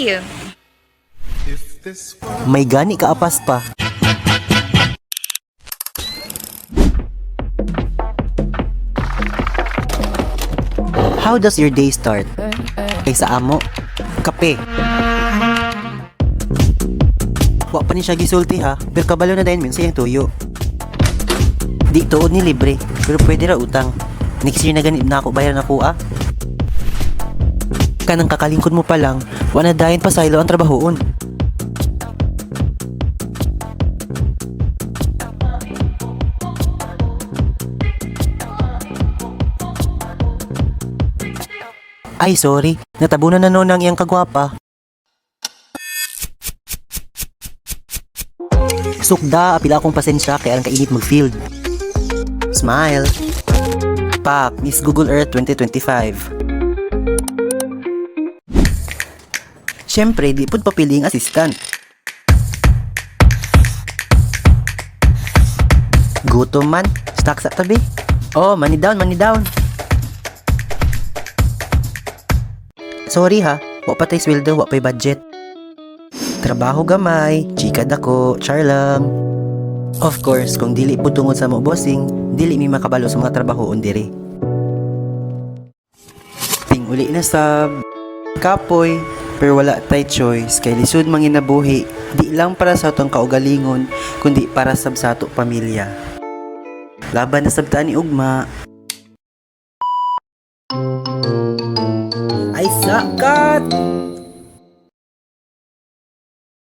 Uy! May gani ka apas pa. How does your day start? Kaysa amo, kape. Wa pa ni siya gisulti ha, pero kabalo na dahil min sa iyang tuyo. Di tuod ni libre, pero pwede ra utang. Next year na ganit na ako bayar na ko ah. Kanang kakalingkod mo pa lang, wala dahin pa saylo ang trabahoon. Ay, sorry. Natabunan na noon ang iyang kagwapa. Sukda, apila akong pasensya kaya ang kainit mag-field. Smile. Pak, Miss Google Earth 2025. Siyempre, di po'd papiling assistant. Gutom man. Stuck sa tabi. Oh, money down, money down. Sorry ha, wa pa tay sweldo, wa pa'y budget. Trabaho gamay, chika dako, char lang. Of course, kung dili po tungod sa mo bossing, dili mi makabalo sa mga trabahoon diri. Ting uli na sab. Kapoy, pero wala tay choice, kay lisod manginabuhi, di lang para sa atong kaugalingon, kundi para sab sa ato pamilya. Laban na sabtaan ni ugma. Ay sakat!